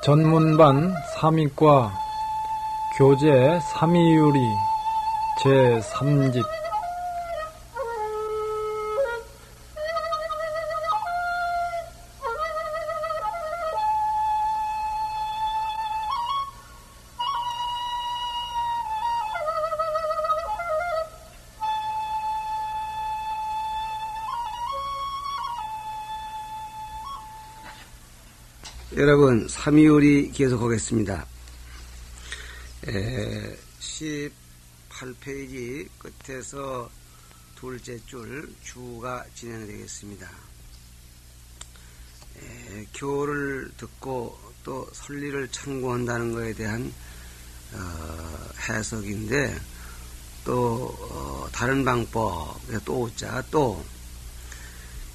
전문반 3위과 교재 3위유리 제3집 여러분, 삼위율이 계속하겠습니다. 18페이지 끝에서 둘째 줄 주가 진행되겠습니다. 교를 듣고 또 설리를 참고한다는 것에 대한 해석인데, 또 다른 방법, 또 오자, 또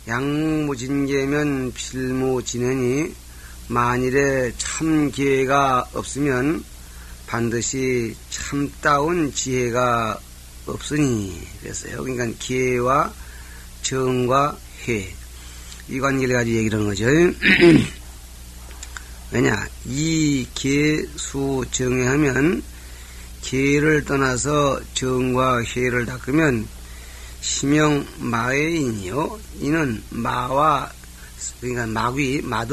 양무진계면 필무진언이 만일에 참 기회가 없으면 반드시 참다운 지혜가 없으니 그랬어요. 그러니까 기회와 정과 회, 이 관계를 가지고 얘기를 하는 거죠. 왜냐, 이 계수 정해하면 계를 떠나서 정과 회를 닦으면 심형 마외인이요, 이는 마와, 그러니까 마도와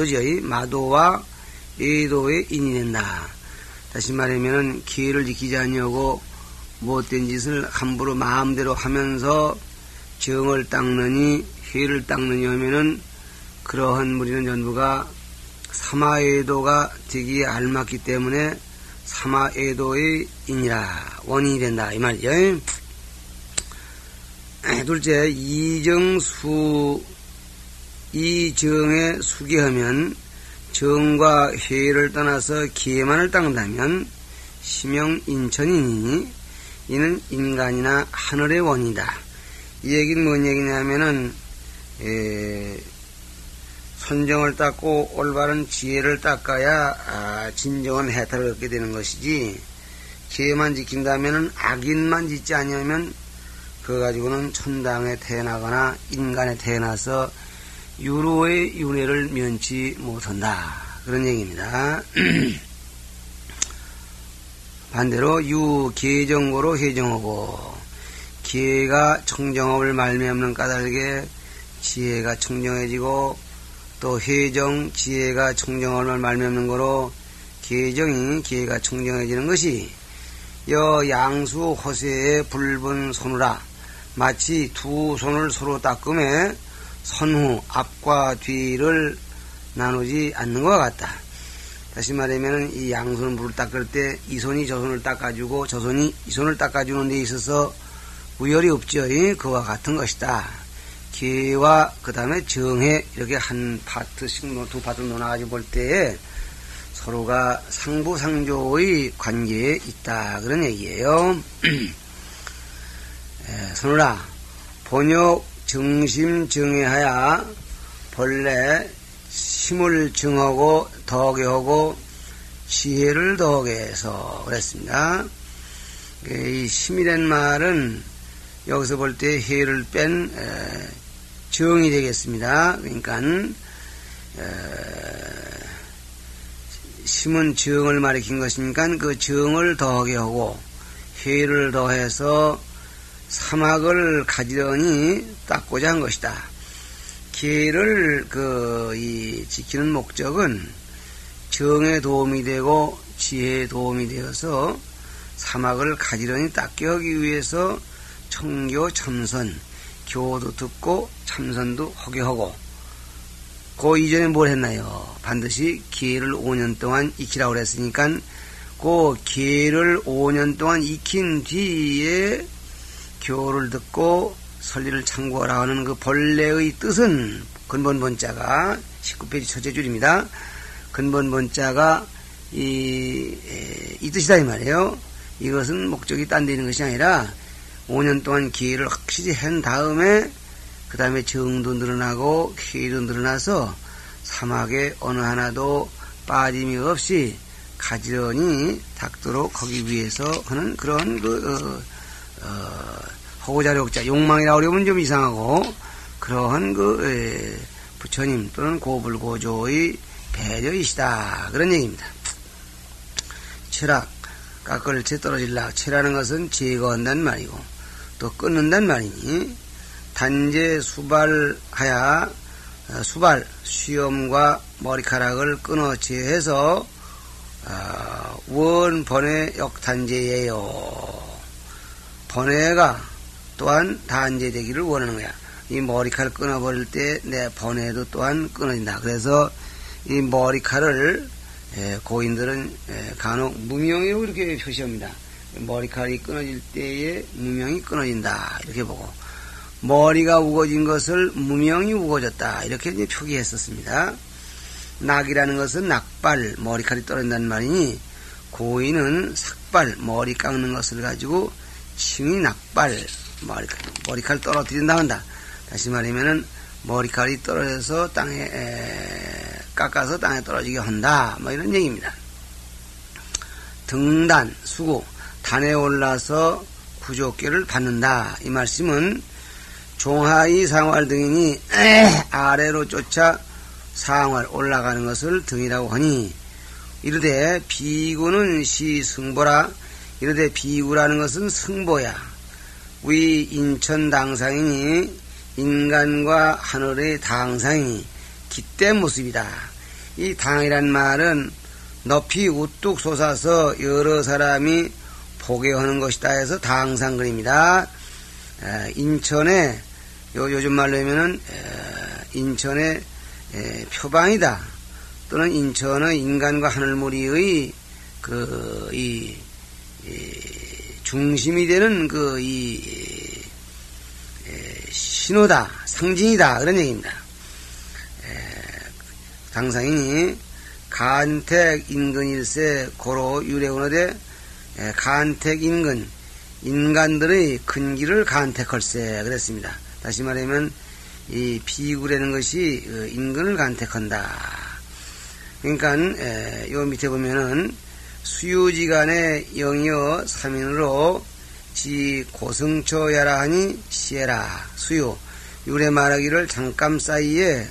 애도의 인이 된다. 다시 말하면 기회를 지키지 아니하고 못된 짓을 함부로 마음대로 하면서 정을 닦느니 회를 닦느니 하면은 그러한 무리는 전부가 사마애도가 되기에 알맞기 때문에 사마애도의 인이라, 원인이 된다, 이 말이죠. 둘째, 이정에 수기하면 정과 회를 떠나서 기회만을 닦는다면 심형인천이니 이는 인간이나 하늘의 원이다. 이 얘기는 뭔 얘기냐면은 선정을 닦고 올바른 지혜를 닦아야 진정한 해탈을 얻게 되는 것이지, 기회만 지킨다면은 악인만 짓지 아니하면 그거 가지고는 천당에 태어나거나 인간에 태어나서 유로의 윤회를 면치 못한다, 그런 얘기입니다. 반대로 유계정고로 회정하고, 기회가 청정업을 말미암는 까닭에 지혜가 청정해지고, 또 회정, 지혜가 청정업을 말미암는 거로 계정이 기회가 청정해지는 것이 양수 호세의 불분 손우라, 마치 두 손을 서로 닦음에 선후 앞과 뒤를 나누지 않는 것과 같다. 다시 말하면 이 양손을 물을 닦을 때 이 손이 저 손을 닦아주고 저 손이 이 손을 닦아주는 데 있어서 우열이 없죠. 그와 같은 것이다. 기회와 그 다음에 정해, 이렇게 한 파트씩, 두 파트 놓아가지고 볼 때에 서로가 상부상조의 관계에 있다, 그런 얘기예요. 선우라, 번역 정심 정해하야 본래 심을 정하고 더하게 하고 지혜를 더하게 해서 그랬습니다. 이 심이란 말은 여기서 볼 때 해를 뺀 정이 되겠습니다. 그러니까 심은 정을 말이킨 것이니까 그 정을 더하게 하고 해를 더해서 사막을 가지런히 닦고자 한 것이다. 기회를 지키는 목적은 정에 도움이 되고 지혜에 도움이 되어서 사막을 가지런히 닦게 하기 위해서 청교 참선, 교도 듣고 참선도 하게 하고, 그 이전에 뭘 했나요? 반드시 기회를 5년 동안 익히라고 그랬으니까 그 기회를 5년 동안 익힌 뒤에 교를 듣고 설리를 참고하라 하는 그 본래의 뜻은 근본 본자가 19페이지 첫째 줄입니다. 근본 본자가 이 뜻이다, 이 말이에요. 이것은 목적이 딴 데 있는 것이 아니라 5년 동안 기회를 확실히 한 다음에 그 다음에 정도 늘어나고 회의도 늘어나서 사막에 어느 하나도 빠짐이 없이 가지런히 닦도록 하기 위해서 하는 그런 호자력자, 욕망이라고 그러면 좀 이상하고, 그러한 부처님 또는 고불고조의 배려이시다. 그런 얘기입니다. 철학, 깎을 채 떨어질라. 채라는 것은 제거한다는 말이고 또 끊는다는 말이니 단제 수발하야 수발, 수염과 머리카락을 끊어 제해서 원 번외 역단제예요. 번외가 또한 단제되기를 원하는 거야. 이 머리칼 끊어버릴 때 내 번외도 또한 끊어진다. 그래서 이 머리칼을 고인들은 간혹 무명이라고 이렇게 표시합니다. 머리칼이 끊어질 때에 무명이 끊어진다 이렇게 보고 머리가 우거진 것을 무명이 우거졌다 이렇게 이제 표기했었습니다. 낙이라는 것은 낙발 머리칼이 떨어진다는 말이니 고인은 삭발 머리 깎는 것을 가지고 칭이 낙발 머리칼 떨어뜨린다 한다. 다시 말하면은 머리칼이 떨어져서 땅에 깎아서 땅에 떨어지게 한다. 뭐 이런 얘기입니다. 등단 수구 단에 올라서 구조계를 받는다. 이 말씀은 종하의 상활 등이니 아래로 쫓아 상활 올라가는 것을 등이라고 하니 이르되 비구는 시승보라. 이르되 비구라는 것은 승보야. 위 인천 당상이니 인간과 하늘의 당상이 깃대 모습이다. 이 당이란 말은 높이 우뚝 솟아서 여러 사람이 보게 하는 것이다 해서 당상글입니다. 인천에 요즘 말로 하면은 인천의 표방이다 또는 인천의 인간과 하늘무리의 이 중심이 되는 신호다, 상징이다 그런 얘기입니다. 당상이니 간택 인근일세 고로 유래운어되 간택 인근 인간들의 근기를 간택할세 그랬습니다. 다시 말하면 이 비구라는 것이 인근을 간택한다. 그러니까 요 밑에 보면은 수유지간의 영이여 삼인으로 지 고승초야라 하니 시에라. 수유 유래 말하기를 잠깐 사이에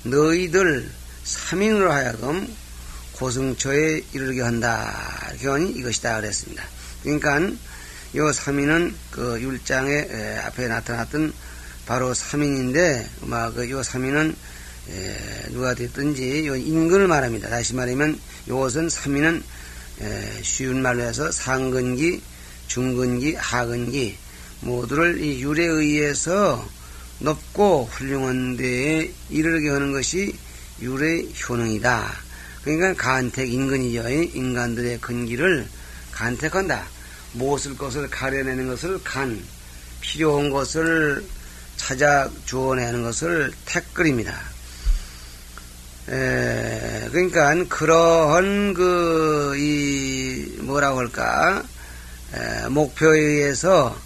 너희들 삼인으로 하여금 고승초에 이르게 한다. 이렇게 하니 이것이다 그랬습니다. 그러니까 요 삼인은 그 율장에 앞에 나타났던 바로 삼인인데 요 삼인은 누가 됐든지 요 인근을 말합니다. 다시 말하면 요것은 삼인은 쉬운 말로 해서 상근기, 중근기, 하근기 모두를 이 율에 의해서 높고 훌륭한 데에 이르게 하는 것이 율의 효능이다. 그러니까 간택 인근이요. 인간들의 근기를 간택한다. 무엇을 것을 가려내는 것을 간, 필요한 것을 찾아 주어내는 것을 택글입니다. 그러니까 그러한 뭐라고 할까 목표에 의해서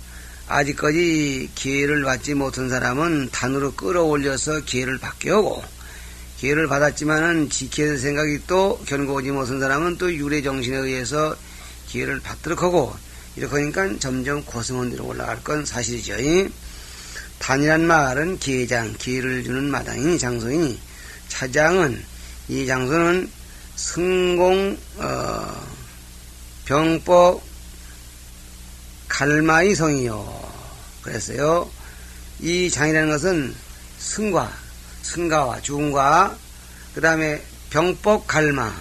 아직까지 기회를 받지 못한 사람은 단으로 끌어올려서 기회를 받게 하고 기회를 받았지만은 지켜야 될 생각이 또 견고하지 못한 사람은 또 유래 정신에 의해서 기회를 받도록 하고 이렇게 하니까 점점 고승한 데로 올라갈 건 사실이죠. 단이란 말은 기회장, 기회를 주는 마당이니 장소이니 차장은 이 장소는 승공 병법 갈마의 성이요. 그랬어요. 이 장이라는 것은 승가와 중과 그 다음에 병법 갈마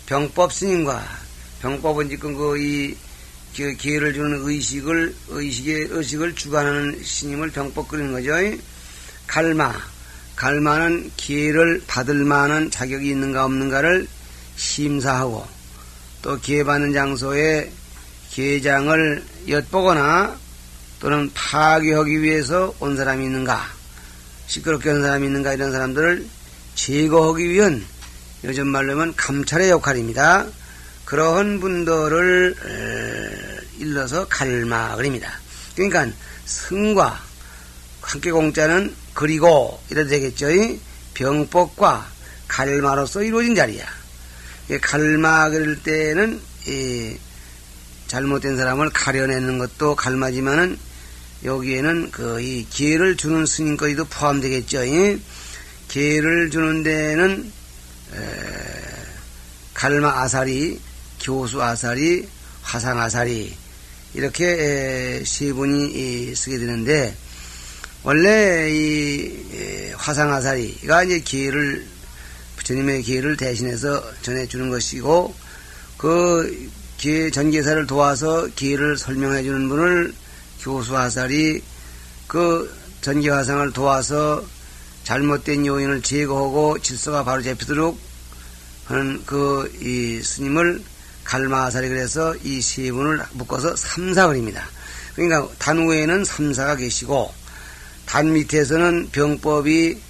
병법 스님과 병법은 지금 기회를 주는 의식을 주관하는 스님을 병법 그리는 거죠. 갈마는 기회를 받을 만한 자격이 있는가 없는가를 심사하고 또 기회 받는 장소에 기회장을 엿보거나 또는 파괴하기 위해서 온 사람이 있는가 시끄럽게 온 사람이 있는가 이런 사람들을 제거하기 위한 요즘 말로 하면 감찰의 역할입니다. 그러한 분들을 일러서 갈마 그립니다. 그러니까 승과 함께 공자는 그리고 이래도 되겠죠. 병법과 갈마로서 이루어진 자리야. 갈마 그럴 때는 잘못된 사람을 가려내는 것도 갈마지만은 여기에는 이 기회를 주는 스님까지도 포함되겠죠. 기회를 주는 데는 갈마 아사리, 교수 아사리, 화상 아사리 이렇게 세 분이 쓰게 되는데 원래 이 화상 아사리가 이제 기회를 부처님의 기회를 대신해서 전해주는 것이고 그 기회 전개사를 도와서 기회를 설명해 주는 분을 교수 아사리 그 전개 화상을 도와서 잘못된 요인을 제거하고 질서가 바로 잡히도록 하는 이 스님을 갈마아사리 그래서 이 세 분을 묶어서 삼사을입니다. 그러니까 단 위에는 삼사가 계시고 단 밑에서는 병법이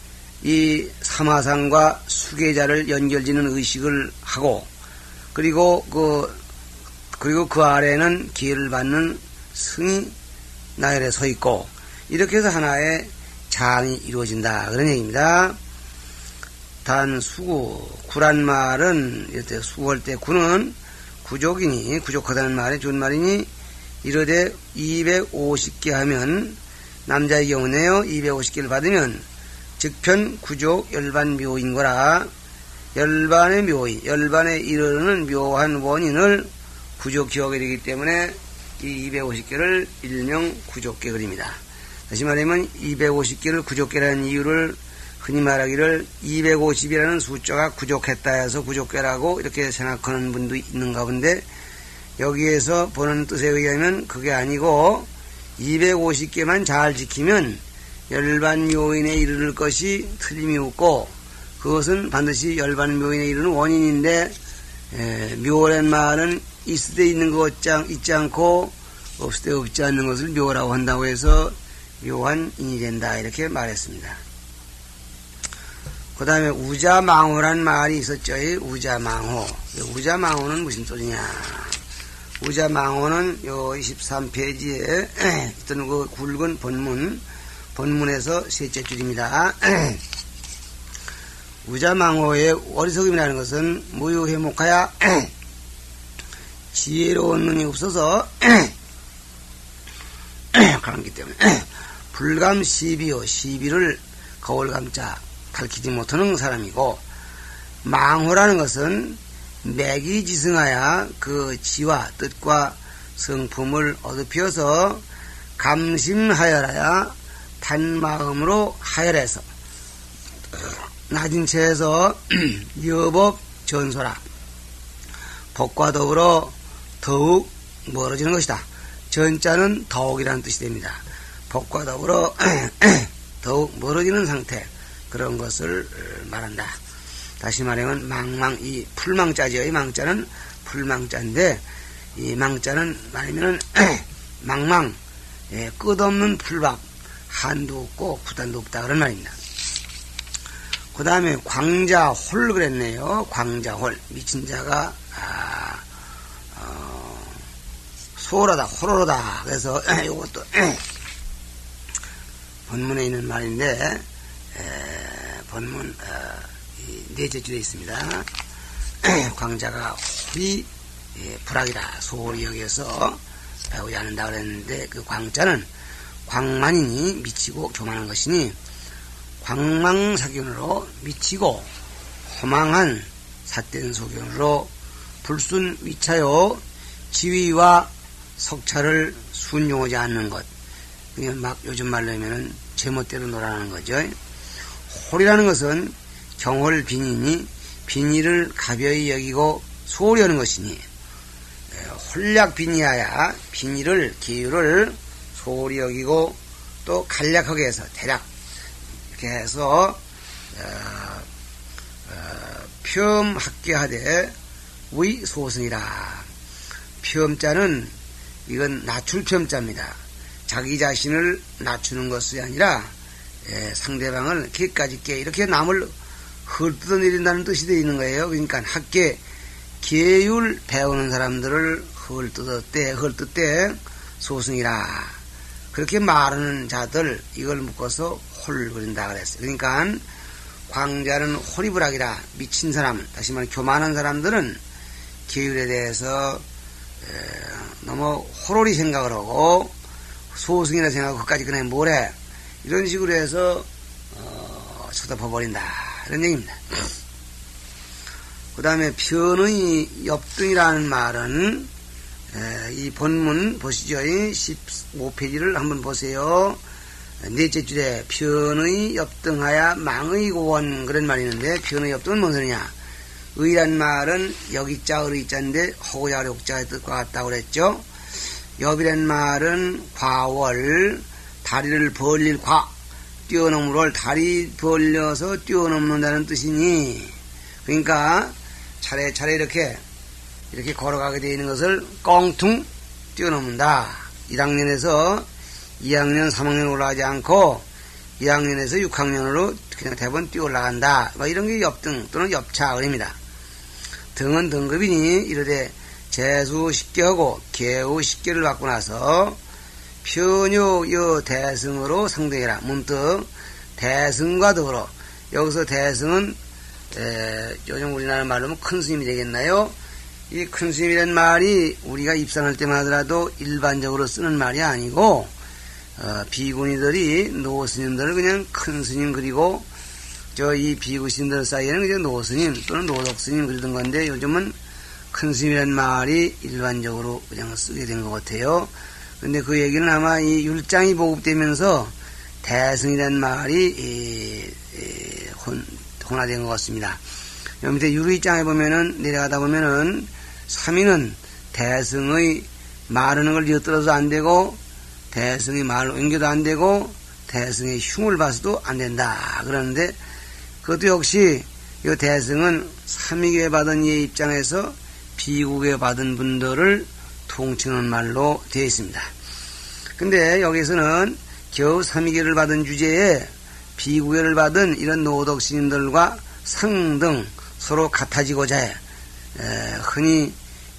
이 삼화상과 수계자를 연결짓는 의식을 하고 그리고 그 아래는 기회를 받는 승이 나열에 서 있고 이렇게 해서 하나의 장이 이루어진다 그런 얘기입니다. 단 수구 구란 말은 이때 수구할 때 구는 구족이니 구족하다는 말이 좋은 말이니 이르되 250개 하면 남자의 경우네요. 250개를 받으면 즉편 구족 열반 묘인 거라 열반의 묘인 열반에 이르는 묘한 원인을 구족 기억이 되기 때문에 이 250개를 일명 구족계 그립니다. 다시 말하면 250개를 구족계라는 이유를 흔히 말하기를 250이라는 숫자가 구족했다 해서 구족계라고 이렇게 생각하는 분도 있는가 본데 여기에서 보는 뜻에 의하면 그게 아니고 250개만 잘 지키면 열반묘인에 이르는 것이 틀림이 없고 그것은 반드시 열반묘인에 이르는 원인인데 묘란 말은 있을 때 있는 것 있지 않고 없을 때 없지 않는 것을 묘라고 한다고 해서 묘한 인이 된다 이렇게 말했습니다. 그 다음에 우자망호란 말이 있었죠. 우자망호. 우자망호는 무슨 소리냐. 우자망호는 요 23페이지에 있던 그 굵은 본문에서 셋째 줄입니다. 우자망호의 어리석음이라는 것은 무유해목하야 지혜로운 눈이 없어서 그렇기 때문에 불감 시비요 시비를 거울감자 밝히지 못하는 사람이고 망호라는 것은 맥이 지승하여 그 지와 뜻과 성품을 어둡혀서 감심하여라야 단마음으로 하열해서 낮은 채에서 여법 전소라 법과 더불어 더욱 멀어지는 것이다. 전자는 더욱이라는 뜻이 됩니다. 법과 더불어 더욱 멀어지는 상태 그런 것을 말한다. 다시 말하면 망망 이 풀망자죠. 이 망자는 풀망자인데 이 망자는 말하면은 망망 끝없는 풀밥 한도 없고 구단도 없다 그런 말입니다. 그 다음에 광자홀 그랬네요. 광자홀 미친 자가 소라다 호로로다 그래서 이것도 본문에 있는 말인데 본문 넷째 줄에 있습니다. 광자가 홀이 불악이다 소홀히 여기서 배우지 않는다 그랬는데 그 광자는 광만이니 미치고 교만한 것이니 광망사견으로 미치고 허망한 삿된 소견으로 불순 위차요 지위와 석차를 순용하지 않는 것 그냥 막 요즘 말로 하면은 제멋대로 놀아나는 거죠. 홀이라는 것은 경홀 비니니 비니를 가벼이 여기고 소홀히 하는 것이니 홀약 비니하야 비니를 기유를 소홀히 여기고 또 간략하게 해서 대략 이렇게 해서 폄학계하되 위소승이라 폄자는 이건 낮출 폄자입니다. 자기 자신을 낮추는 것이 아니라 상대방을 개까지 깨 이렇게 남을 헐뜯어내린다는 뜻이 되어 있는 거예요. 그러니까 학계 계율 배우는 사람들을 헐뜯대 소승이라 그렇게 말하는 자들 이걸 묶어서 홀 그린다 그랬어요. 그러니까 광자는 홀이불악이라 미친 사람 다시 말해 교만한 사람들은 계율에 대해서 너무 호롤이 생각을 하고 소승이라 생각하고 그까지 그냥 뭐래 이런 식으로 해서 쳐다봐버린다 이런 얘기입니다. 그 다음에 편의 엽등이라는 말은 이 본문 보시죠. 15페이지를 한번 보세요. 넷째 줄에 편의 엽등하야 망의 고원 그런 말이 있는데 편의 엽등은 뭔 소리냐. 의란 말은 여기자 의자인데 허고자 욕자의 뜻과 같다고 그랬죠. 엽이란 말은 과월 다리를 벌릴 뛰어넘을 다리 벌려서 뛰어넘는다는 뜻이니 그러니까 차례차례 이렇게 걸어가게 되어 있는 것을 껑퉁 뛰어넘는다. 1학년에서 2학년, 3학년 올라가지 않고 2학년에서 6학년으로 그냥 대번 뛰어 올라간다. 이런 게 엽등 또는 엽차을입니다. 등은 등급이니 이르되 재수 10개하고 개우 10개를 받고 나서 편요 여 대승으로 상등해라. 문득 대승과 더불어 여기서 대승은 요즘 우리나라 말로 큰 스님이 되겠나요? 이 큰 스님이라는 말이 우리가 입산할 때만 하더라도 일반적으로 쓰는 말이 아니고 비구니들이 노스님들을 그냥 큰 스님 그리고 이 비구신들 사이에는 그냥 노스님 또는 노덕스님 그리던 건데 요즘은 큰 스님이라는 말이 일반적으로 그냥 쓰게 된 것 같아요. 근데 그 얘기는 아마 이 율장이 보급되면서 대승이라는 말이 혼화된 것 같습니다. 여기 밑에 유의장에 보면은 내려가다 보면은 3위는 대승의 말하는 걸 엿들어서 안 되고 대승의 말로 옮겨도 안 되고 대승의 흉을 봐서도 안 된다. 그러는데 그것도 역시 이 대승은 3위교회 받은 이의 입장에서 비구교회 받은 분들을 통칭하는 말로 되어 있습니다. 근데 여기서는 겨우 3위교회를 받은 주제에 비구교회를 받은 이런 노덕스님들과 상등 서로 같아지고자 해. 흔히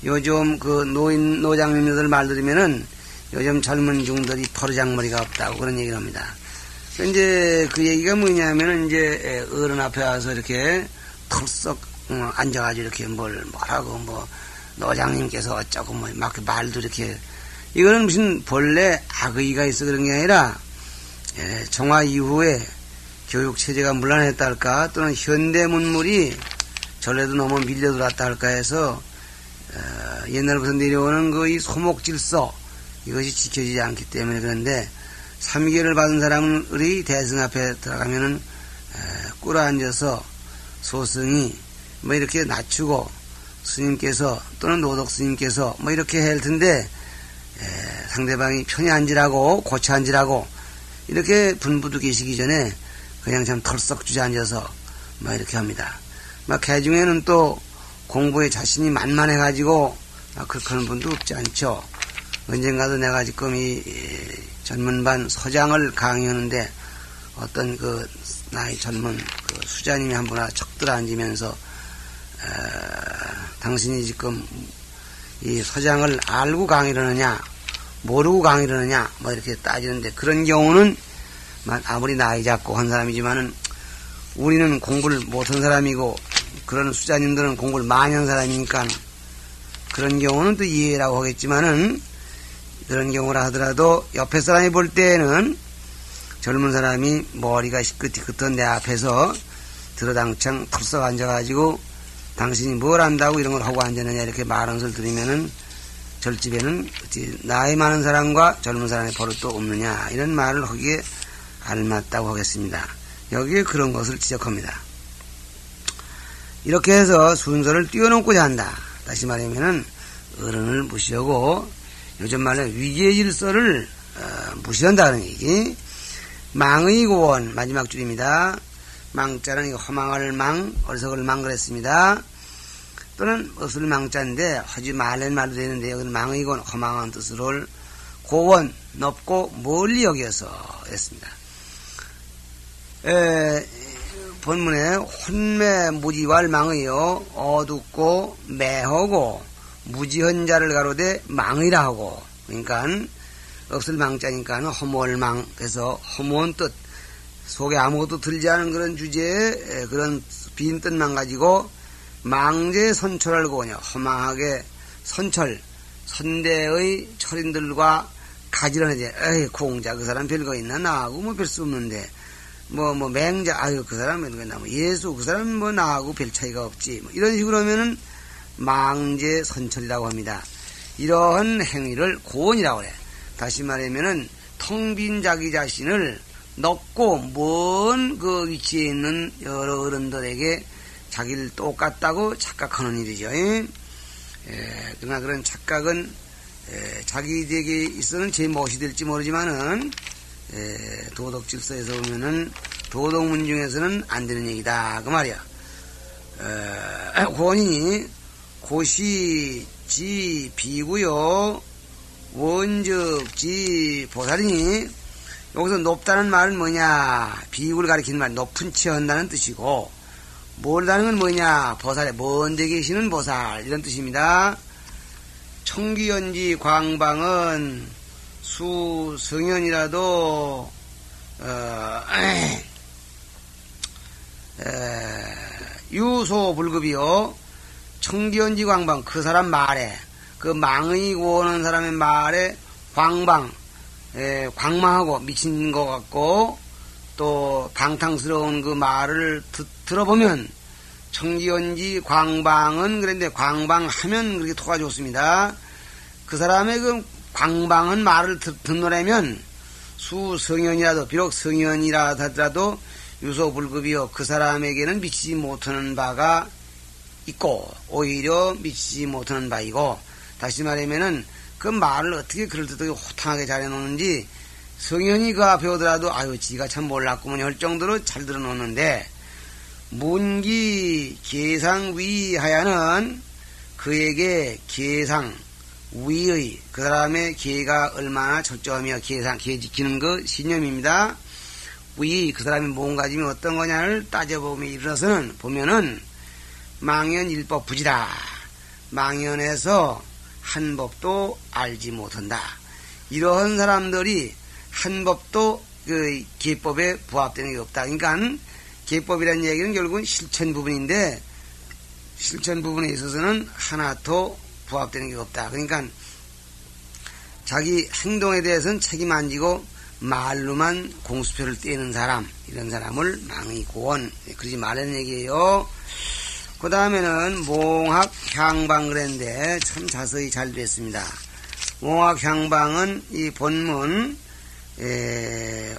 요즘 그 노장님들 말 들으면은 요즘 젊은 중들이 버르장머리가 없다고 그런 얘기를 합니다. 이제 그 얘기가 뭐냐면은 이제 어른 앞에 와서 이렇게 털썩 앉아가지고 이렇게 뭐라고 노장님께서 어쩌고 막 말도 이렇게 이거는 무슨 본래 악의가 있어 그런 게 아니라 정화 이후에 교육 체제가 문란했다 할까 또는 현대 문물이 전에도 너무 밀려들었다 할까 해서 옛날부터 내려오는 이 소목질서 이것이 지켜지지 않기 때문에 그런데 3위교를 받은 사람들이 대승 앞에 들어가면은 꿇어앉아서 소승이 이렇게 낮추고 스님께서 또는 노덕 스님께서 이렇게 할 텐데 상대방이 편히 앉으라고 고쳐 앉으라고 이렇게 분부도 계시기 전에 그냥 참 털썩 주저앉아서 이렇게 합니다. 개중에는 또 공부에 자신이 만만해가지고 그렇게 하는 분도 없지 않죠. 언젠가도 내가 지금 이 전문반 서장을 강의하는데 어떤 나이 젊은 수자님이 한 분 척들 앉으면서 당신이 지금 이 서장을 알고 강의를 하느냐 모르고 강의를 하느냐 이렇게 따지는데 그런 경우는 아무리 나이 작고 한 사람이지만은 우리는 공부를 못한 사람이고 그런 수자님들은 공부를 많이 한 사람이니까 그런 경우는 또 이해라고 하겠지만은 그런 경우라 하더라도 옆에 사람이 볼 때에는 젊은 사람이 머리가 시끗시끗한 내 앞에서 들어당창 털썩 앉아가지고 당신이 뭘 안다고 이런 걸 하고 앉았느냐 이렇게 말하는 소리를 들으면은 절집에는 나이 많은 사람과 젊은 사람의 버릇도 없느냐 이런 말을 하기에 알맞다고 하겠습니다. 여기에 그런 것을 지적합니다. 이렇게 해서 순서를 뛰어넘고자 한다. 다시 말하면은 어른을 무시하고 요즘 말로 위계의 질서를 무시한다는 얘기. 망의 고원 마지막 줄입니다. 망자는 허망할 망, 어리석을 망 그랬습니다. 또는 어슬 망자인데 하지 말란 말도 되는데 여기는 망의 고원 허망한 뜻을 고원 높고 멀리 여겨서 했습니다. 본문에 혼매 무지왈 망의요 어둡고 매하고 무지한 자를 가로되 망이라 하고 그러니까 없을 망자니까 허무할 망 그래서 허무한 뜻 속에 아무것도 들지 않은 그런 주제에 그런 빈 뜻만 가지고 망제 선철을 고냐 허망하게 선대의 철인들과 가지런하지 에이 공자 그 사람 별거 있나 나하고 별 수 없는데 맹자, 아유, 그 사람은 예수, 그 사람은 나하고 별 차이가 없지. 이런 식으로 하면은 망제선철이라고 합니다. 이러한 행위를 고언이라고 그래. 다시 말하면은 텅 빈 자기 자신을 넓고 먼 그 위치에 있는 여러 어른들에게 자기를 똑같다고 착각하는 일이죠. 그러나 그런 착각은 자기에게 있어서는 제 무엇이 될지 모르지만은 도덕 질서에서 보면은 도덕 문중에서는 안 되는 얘기다 그 말이야. 고언이니 고시지 비구요 원적지 보살이니 여기서 높다는 말은 뭐냐? 비구를 가리키는 말 높은 체한다는 뜻이고 멀다는 건 뭐냐? 보살에 먼 데 계시는 보살 이런 뜻입니다. 청기연지 광방은 수성현이라도 유소불급이요. 청기연지 광방 그 사람 말에 그 망의 고하는 사람의 말에 광망하고 미친 것 같고 또 방탕스러운 그 말을 들어보면 청기연지 광방은 그런데 광방하면 그렇게 토가 좋습니다. 그 사람의 그 광방한 말을 듣노라면 수성현이라도 비록 성현이라 하더라도 유소불급이요. 그 사람에게는 미치지 못하는 바가 있고 오히려 미치지 못하는 바이고 다시 말하면은 그 말을 어떻게 그럴듯하게 호탕하게 잘해놓는지 성현이 그 앞에 오더라도 아유 지가 참 몰랐구먼 할 정도로 잘 들어놓는데 문기 계상위하야는 그에게 계상 위의 그 사람의 계가 얼마나 철저하며 계 지키는 그 신념입니다. 위 그 사람의 몸가짐이 어떤 거냐를 따져보면 이르러서는 보면은 망연일법 부지다. 망연해서 한 법도 알지 못한다. 이러한 사람들이 한 법도 그 계법에 부합되는 게 없다. 그러니까 계법이라는 얘기는 결국은 실천 부분인데 실천 부분에 있어서는 하나도 부합되는 게 없다. 그러니까 자기 행동에 대해서는 책임 안 지고 말로만 공수표를 떼는 사람 이런 사람을 망의 고언 그러지 말라는 얘기예요. 그 다음에는 몽학향방 그랬는데 참 자세히 잘 됐습니다. 몽학향방은 이 본문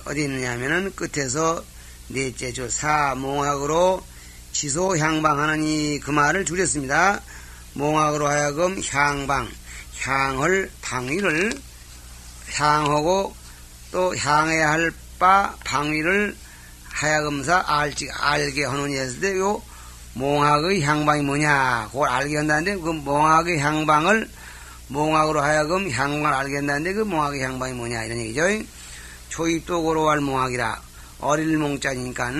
어디 있느냐면은 끝에서 넷째 줄 사몽학으로 지소향방하느니 그 말을 줄였습니다. 몽학으로 하여금 향방 향을 방위를 향하고 또 향해야 할 바 방위를 하여금사 알게 하느니 했을 때 요 몽학의 향방이 뭐냐 그걸 알게 한다는데 그 몽학의 향방을 몽학으로 하여금 향방을 알게 한다는데 그 몽학의 향방이 뭐냐 이런 얘기죠. 초입도 고로할 몽학이라 어릴 몽자니까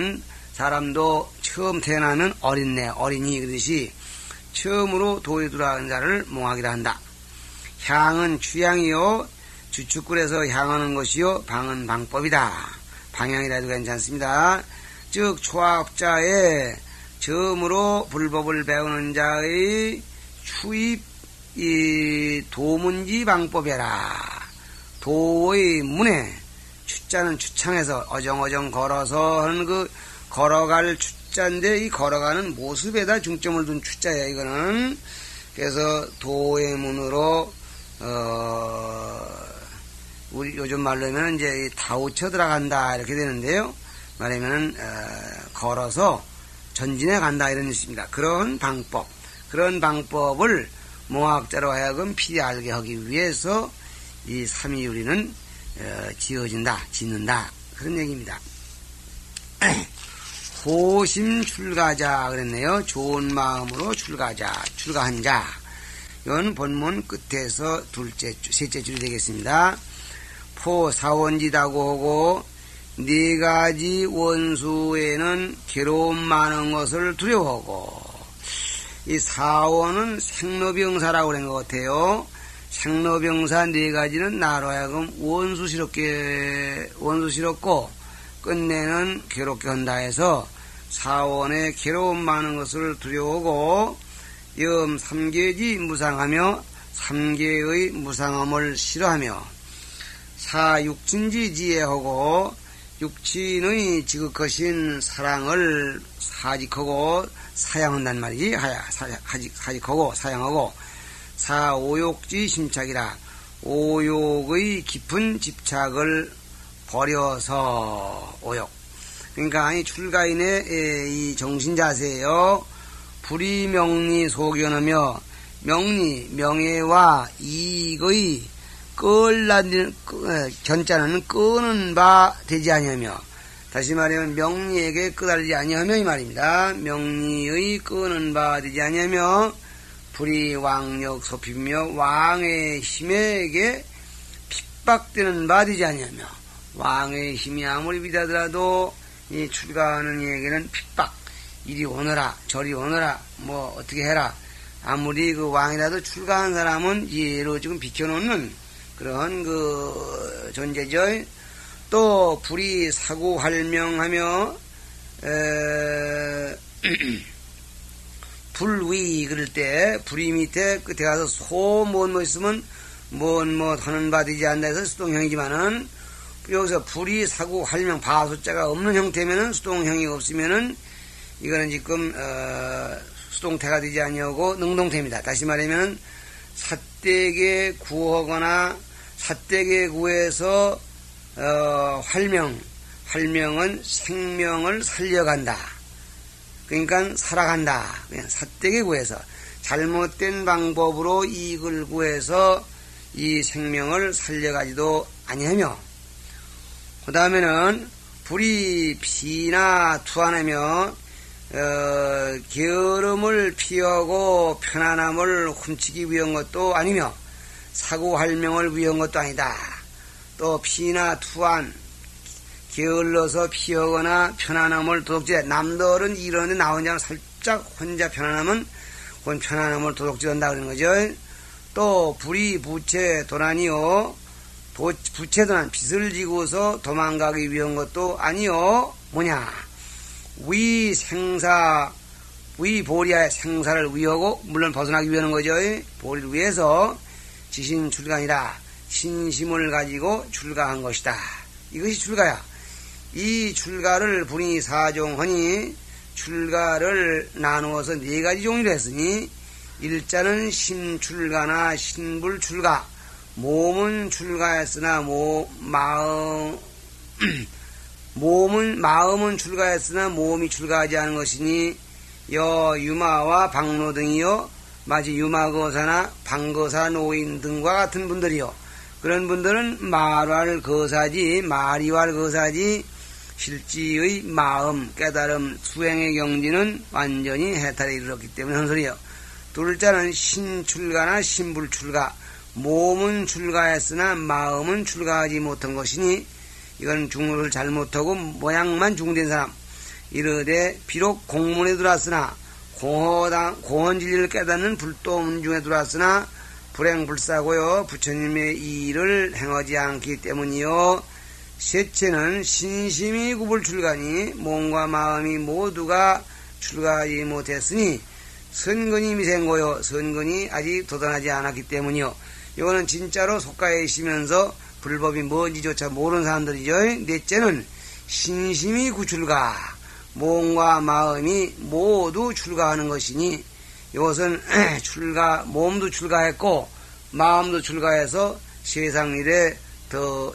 사람도 처음 태어나면 어린애 어린이 그러듯이 처음으로 도에 들어가는 자를 몽학이라 한다. 향은 취향이요 주축굴에서 향하는 것이요 방은 방법이다. 방향이라도 괜찮습니다. 즉 초학자의 처음으로 불법을 배우는 자의 추입 이 도문지 방법이라. 도의 문에 추자는 추창에서 어정어정 걸어서 하는 그 걸어갈 추자인데 이 걸어가는 모습에다 중점을 둔 추자예요. 이거는 그래서 도의 문으로 우리 요즘 말로 하면 이제 다우쳐 들어간다 이렇게 되는데요. 말하면은 걸어서 전진해 간다 이런 뜻입니다. 그런 방법을 몽학자로 하여금 필히 알게 하기 위해서 이 삼이유리는 짓는다 그런 얘기입니다. 호심 출가자 그랬네요. 좋은 마음으로 출가한 자. 이건 본문 끝에서 셋째 줄이 되겠습니다. 포사원지다고 하고 네 가지 원수에는 괴로움 많은 것을 두려워하고 이 사원은 생로병사라고 그런 것 같아요. 생로병사 네 가지는 나로 하여금 원수스럽고 끝내는 괴롭게 한다 해서 사원에 괴로움 많은 것을 두려워하고 염 삼계지 무상하며 삼계의 무상함을 싫어하며 사육진지 지혜하고 육친의 지극하신 사랑을 사직하고 사양한단 말이지. 사직하고 사양하고 사오욕지 심착이라 오욕의 깊은 집착을 버려서 오욕. 그러니까 이 출가인의 이 정신자세요. 불이명리 소견하며 명리 명예와 이익의 견자는 끄는 바 되지 아니하며, 다시 말하면 명리에게 끄달리지 아니하며 이 말입니다. 명리의 끄는 바 되지 아니하며 불이 왕력 소피며 왕의 힘에게 핍박되는 바 되지 아니하며, 왕의 힘이 아무리 비다더라도 이 출가하는 이에게는 핍박, 이리 오너라 저리 오너라 뭐 어떻게 해라, 아무리 그 왕이라도 출가한 사람은 예로 지금 비켜놓는 그런 그 존재죠. 또 불이 사고 활명하며 불위 그럴 때 불이 밑에 끝에 가서 소 뭐 있으면 뭐 하는 바 되지 않나 해서 수동형이지만은, 여기서 불이 사고 활명 바소자가 없는 형태면은 수동형이 없으면은 이거는 지금 수동태가 되지 아니하고 능동태입니다. 다시 말하면 삿대게 구하거나 삿대게 구해서 활명은 생명을 살려간다. 그러니까 살아간다. 그냥 삿대게 구해서 잘못된 방법으로 이익을 구해서 이 생명을 살려가지도 아니하며, 그 다음에는 불이 피나 투하하며 게으름을 피하고 편안함을 훔치기 위한 것도 아니며 사고 활명을 위한 것도 아니다. 또 피나 투한 게을러서 피하거나 편안함을 도둑질해. 남들은 이러는데 나 혼자 살짝 혼자 편안하면 그건 편안함을 도둑질한다 그러는 거죠. 또 불이 부채 도난이요, 부채 도난 빚을 지고서 도망가기 위한 것도 아니요. 뭐냐, 위보리아의 생사를 위하고 물론 벗어나기 위한 거죠. 보리를 위해서 지신 출가니라 신심을 가지고 출가한 것이다. 이것이 출가야. 이 출가를 분이 사종하니 출가를 나누어서 네 가지 종류로 했으니, 일자는 심출가나 신불출가, 몸은 출가했으나 마음은 출가했으나 몸이 출가하지 않은 것이니, 유마와 방로 등이요, 마치 유마거사나 방거사 노인 등과 같은 분들이요, 그런 분들은 말할 거사지 마리할 거사지 실지의 마음 깨달음 수행의 경지는 완전히 해탈에 이르렀기 때문에 하는 소리요. 둘자는 신출가나 신불출가, 몸은 출가했으나 마음은 출가하지 못한 것이니, 이건 중로를 잘못하고 모양만 중된 사람. 이르되 비록 공문에 들어왔으나 공헌진리를 깨닫는 불도문 중에 들어왔으나 불행불사고요, 부처님의 일을 행하지 않기 때문이요. 셋째는 신심이 구불출가니 몸과 마음이 모두가 출가하지 못했으니 선근이 미생고요, 선근이 아직 도달하지 않았기 때문이요. 이거는 진짜로 속가에 있으면서 불법이 뭔지조차 모르는 사람들이죠. 넷째는 신심이 구출가, 몸과 마음이 모두 출가하는 것이니, 이것은 몸도 출가했고 마음도 출가해서 세상 일에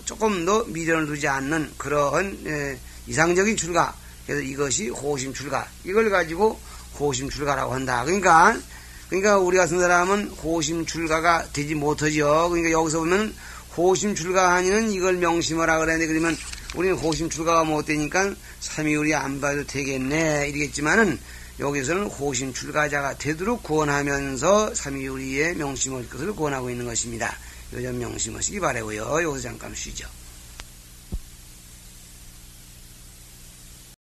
조금 더 미련을 두지 않는 그러한 이상적인 출가. 그래서 이것이 호심 출가. 이걸 가지고 호심 출가라고 한다. 그러니까 우리가 쓴 사람은 호심 출가가 되지 못하죠. 그러니까 여기서 보면 호심 출가하니는 이걸 명심하라 그랬는데, 그러면 우리는 호심 출가가 못 되니까 삼위율이 안 봐도 되겠네 이러겠지만은, 여기서는 호심 출가자가 되도록 구원하면서 삼위율이에 명심할 것을 구원하고 있는 것입니다. 요점 명심하시기 바라고요. 여기서 잠깐 쉬죠.